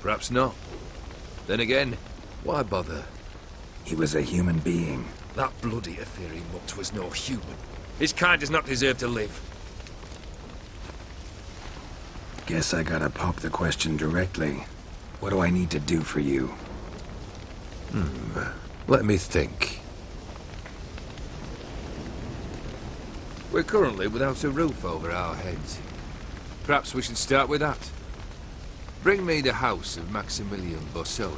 Perhaps not. Then again, why bother? He was a human being. That bloody affair he mucked was no human. His kind does not deserve to live. Guess I gotta pop the question directly. What do I need to do for you? Let me think. We're currently without a roof over our heads. Perhaps we should start with that. Bring me the house of Maximilian Borsodi.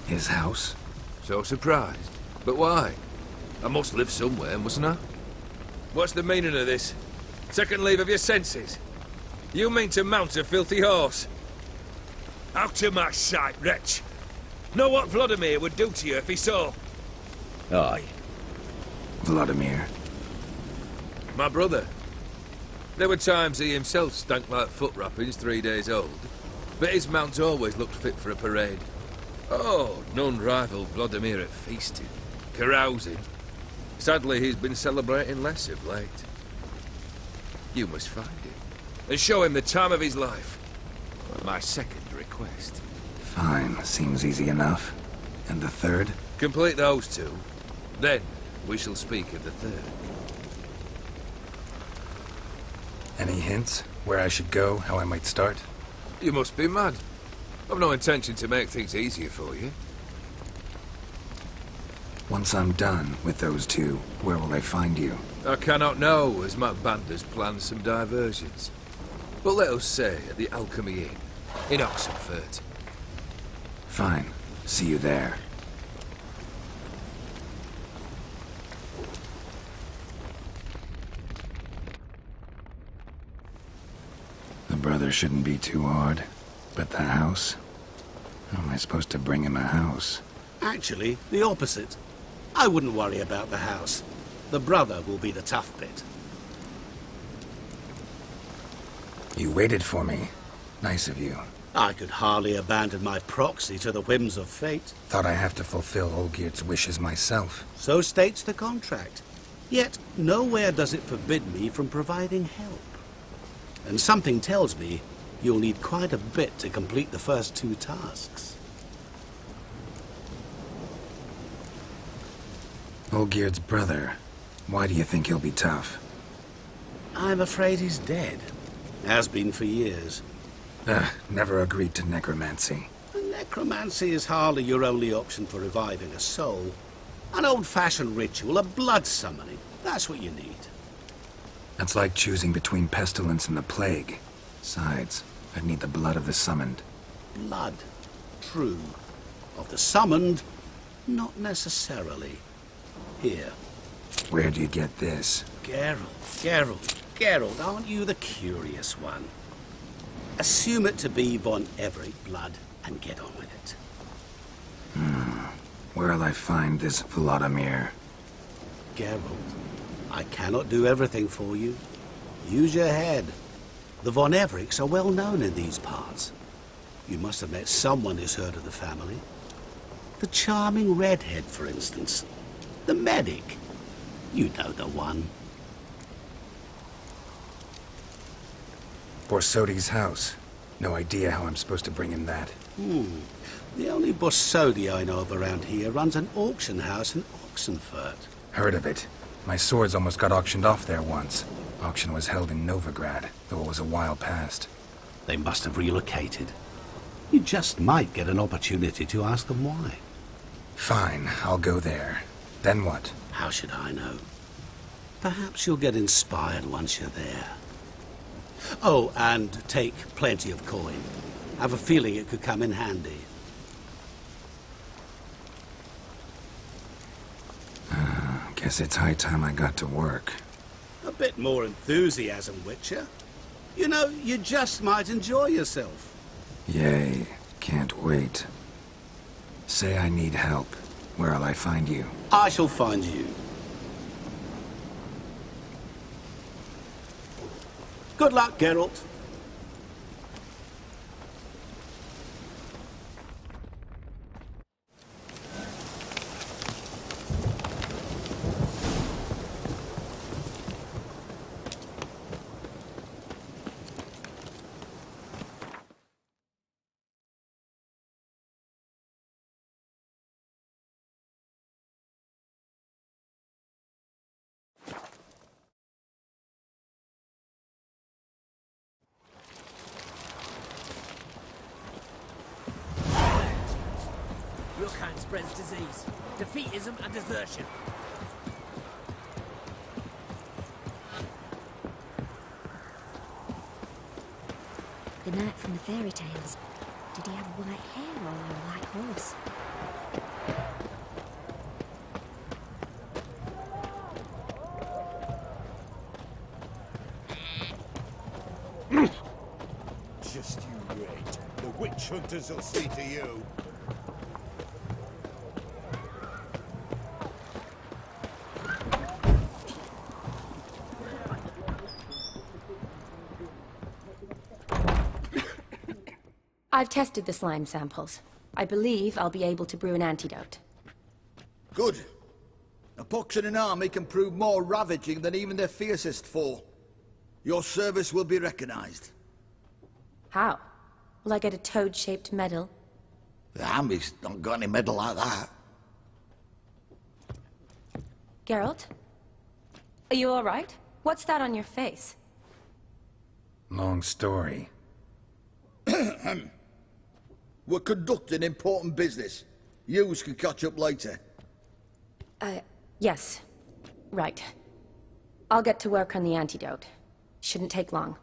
His house? So surprised. But why? I must live somewhere, mustn't I? What's the meaning of this? Second leave of your senses? You mean to mount a filthy horse? Out of my sight, wretch! Know what Vladimir would do to you if he saw? Aye. Vladimir. My brother. There were times he himself stank like foot wrappings 3 days old, but his mount always looked fit for a parade. Oh, none rivaled Vladimir at feasting, carousing. Sadly, he's been celebrating less of late. You must find him, and show him the time of his life. My second request. Fine, seems easy enough. And the third? Complete those two, then we shall speak of the third. Any hints? Where I should go? How I might start? You must be mad. I've no intention to make things easier for you. Once I'm done with those two, where will I find you? I cannot know, as my band has planned some diversions. But let us say at the Alchemy Inn, in Oxenfurt. Fine. See you there. The brother shouldn't be too hard. But the house? How am I supposed to bring him a house? Actually, the opposite. I wouldn't worry about the house. The brother will be the tough bit. You waited for me. Nice of you. I could hardly abandon my proxy to the whims of fate. Thought I have to fulfill Olgierd's wishes myself. So states the contract. Yet, nowhere does it forbid me from providing help. And something tells me you'll need quite a bit to complete the first two tasks. Olgierd's brother. Why do you think he'll be tough? I'm afraid he's dead. Has been for years. Never agreed to necromancy. Necromancy is hardly your only option for reviving a soul. An old-fashioned ritual, a blood summoning. That's what you need. That's like choosing between pestilence and the plague. Besides, I'd need the blood of the summoned. Blood. True. Of the summoned, not necessarily. Here. Where do you get this? Geralt, aren't you the curious one? Assume it to be von Everec blood and get on with it. Where'll I find this Vladimir? Geralt, I cannot do everything for you. Use your head. The von Everecs are well known in these parts. You must have met someone who's heard of the family. The charming redhead, for instance. The medic. You know the one. Borsodi's house. No idea how I'm supposed to bring him that. The only Borsodi I know of around here runs an auction house in Oxenfurt. Heard of it. My swords almost got auctioned off there once. Auction was held in Novigrad, though it was a while past. They must have relocated. You just might get an opportunity to ask them why. Fine, I'll go there. Then what? How should I know? Perhaps you'll get inspired once you're there. Oh, and take plenty of coin. Have a feeling it could come in handy. Guess it's high time I got to work. A bit more enthusiasm, Witcher. You know, you just might enjoy yourself. Yay, can't wait. Say I need help. Where'll I find you? I shall find you. Good luck, Geralt. Your kind spreads disease, defeatism and desertion. The knight from the fairy tales. Did he have white hair or a white horse? Just you wait. The witch hunters will see to you. I've tested the slime samples. I believe I'll be able to brew an antidote. Good. A pox in an army can prove more ravaging than even their fiercest foe. Your service will be recognized. How? Will I get a toad-shaped medal? The army's not got any medal like that. Geralt? Are you alright? What's that on your face? Long story. We're conducting important business. Yous can catch up later. Yes. Right. I'll get to work on the antidote. Shouldn't take long.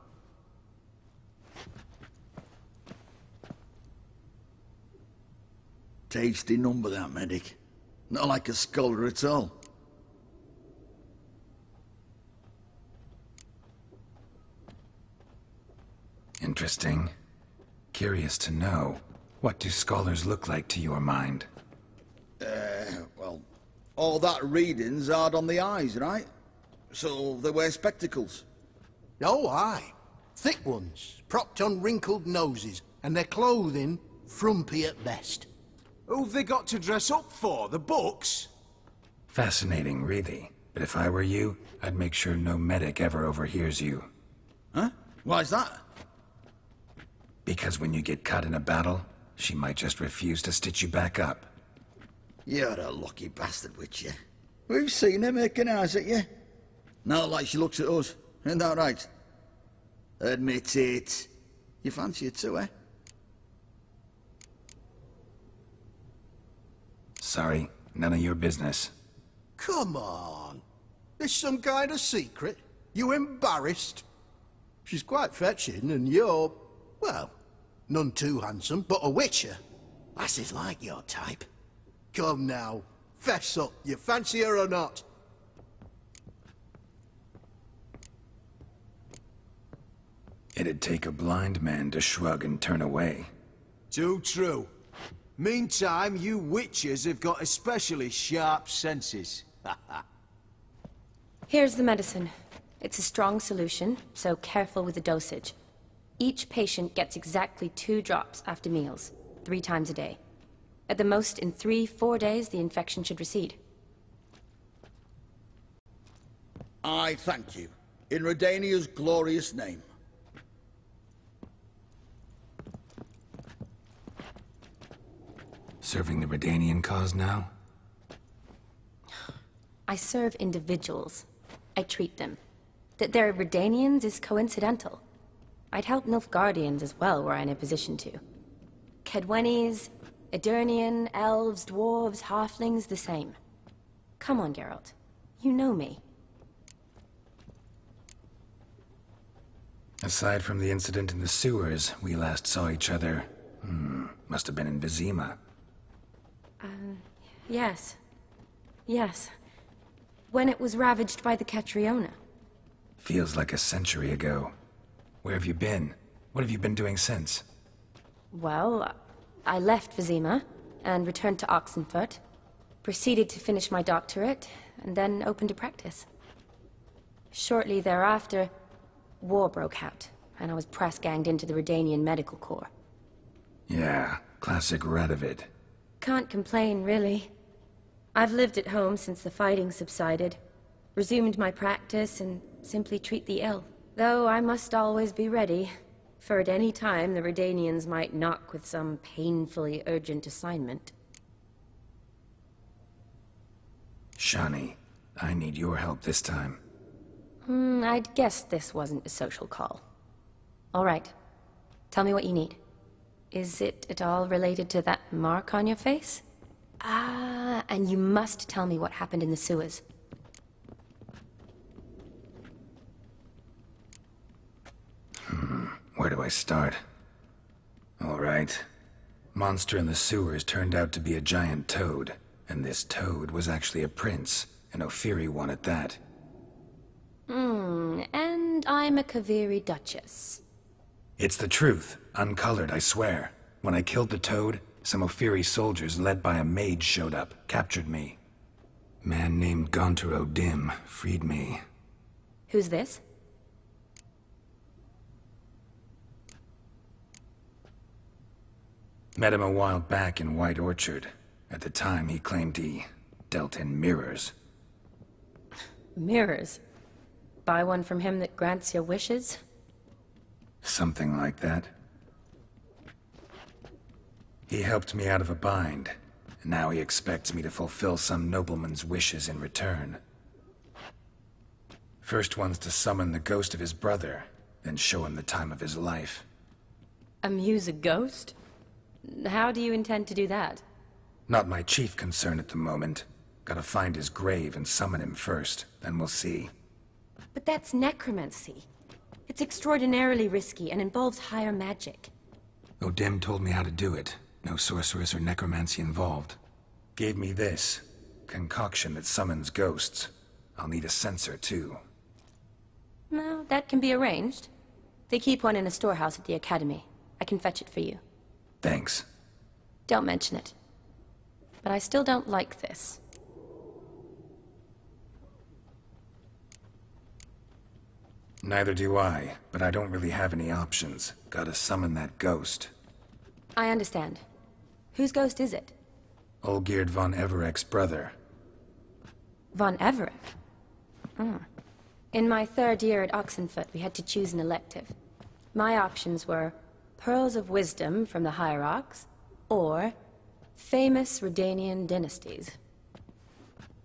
Tasty number, that medic. Not like a scholar at all. Interesting. Curious to know, what do scholars look like to your mind? Well, all that reading's hard on the eyes, right? So they wear spectacles. Oh, aye. Thick ones, propped on wrinkled noses, and their clothing frumpy at best. Who've they got to dress up for? The books? Fascinating, really. But if I were you, I'd make sure no medic ever overhears you. Huh? Why's that? Because when you get caught in a battle, she might just refuse to stitch you back up. You're a lucky bastard, Witcher. We've seen her making eyes at you. Not like she looks at us. Isn't that right? Admit it. You fancy it too, eh? Sorry, none of your business. Come on. There's some kind of secret. You embarrassed? She's quite fetching, and you're, well, none too handsome, but a witcher. Lasses like your type. Come now, fess up. You fancy her or not? It'd take a blind man to shrug and turn away. Too true. Meantime, you witches have got especially sharp senses. Here's the medicine. It's a strong solution, so careful with the dosage. Each patient gets exactly 2 drops after meals, 3 times a day. At the most, in 3-4 days, the infection should recede. I thank you. In Redania's glorious name. Serving the Redanian cause now? I serve individuals. I treat them. That they're Redanians is coincidental. I'd help Nilfgaardians as well were I in a position to. Kedwenis, Edirnian, elves, dwarves, halflings, the same. Come on, Geralt. You know me. Aside from the incident in the sewers, we last saw each other... must have been in Vizima. Yes. Yes. When it was ravaged by the Catriona. Feels like a century ago. Where have you been? What have you been doing since? Well, I left Vizima and returned to Oxenfurt. Proceeded to finish my doctorate, and then opened a practice. Shortly thereafter, war broke out, and I was press-ganged into the Redanian Medical Corps. Yeah, classic Radovid. Can't complain, really. I've lived at home since the fighting subsided, resumed my practice, and simply treat the ill. Though I must always be ready, for at any time the Redanians might knock with some painfully urgent assignment. Shani, I need your help this time. I'd guessed this wasn't a social call. All right. Tell me what you need. Is it at all related to that mark on your face? Ah, and you must tell me what happened in the sewers. Where do I start? All right. Monster in the sewers turned out to be a giant toad, and this toad was actually a prince, an Ophiri one at that. And I'm a Kaviri Duchess. It's the truth, uncolored, I swear. When I killed the toad, some Ophiri soldiers led by a mage showed up, captured me. Man named Gontaro Dim freed me. Who's this? Met him a while back in White Orchard. At the time, he claimed he dealt in mirrors. Mirrors? Buy one from him that grants your wishes? Something like that. He helped me out of a bind, and now he expects me to fulfill some nobleman's wishes in return. First one's to summon the ghost of his brother, then show him the time of his life. Amuse a ghost? How do you intend to do that? Not my chief concern at the moment. Gotta find his grave and summon him first, then we'll see. But that's necromancy. It's extraordinarily risky and involves higher magic. O'Dim told me how to do it. No sorceress or necromancy involved. Gave me this concoction that summons ghosts. I'll need a censer, too. Well, that can be arranged. They keep one in a storehouse at the academy. I can fetch it for you. Thanks. Don't mention it. But I still don't like this. Neither do I, but I don't really have any options. Gotta summon that ghost. I understand. Whose ghost is it? Olgierd von Everec's brother. Von Everec? In my third year at Oxenfoot, we had to choose an elective. My options were Pearls of Wisdom from the Hierarchs, or Famous Redanian Dynasties.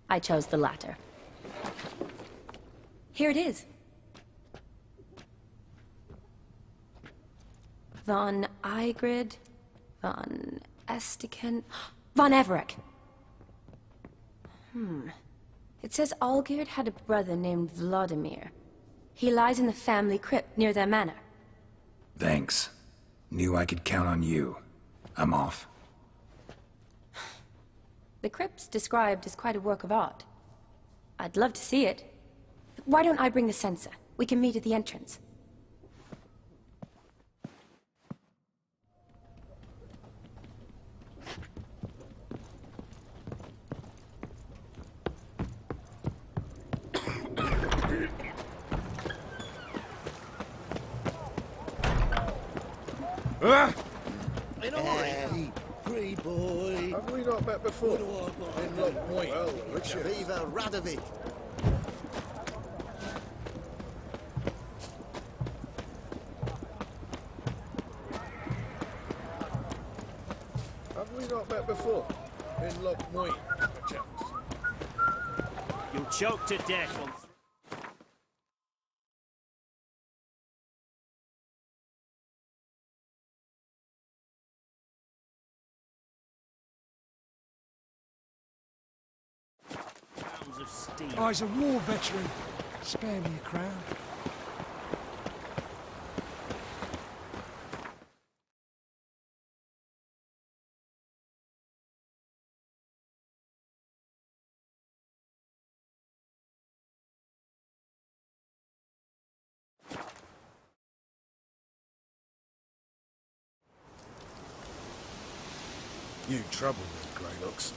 I chose the latter. Here it is. Von Igrid, von Estiken, von Everec. It says Olgierd had a brother named Vladimir. He lies in the family crypt near their manor. Thanks. Knew I could count on you. I'm off. The crypt's described as quite a work of art. I'd love to see it. Why don't I bring the censer? We can meet at the entrance. Hey, free boy. Have we not met before? In Lock Point. Well, Richard. Viva Radovic. Have we not met before? In Lock Point, perchance. You'll choke to death on... pounds of steel. I's a war veteran. Spare me a crown. You trouble me, Greylocks.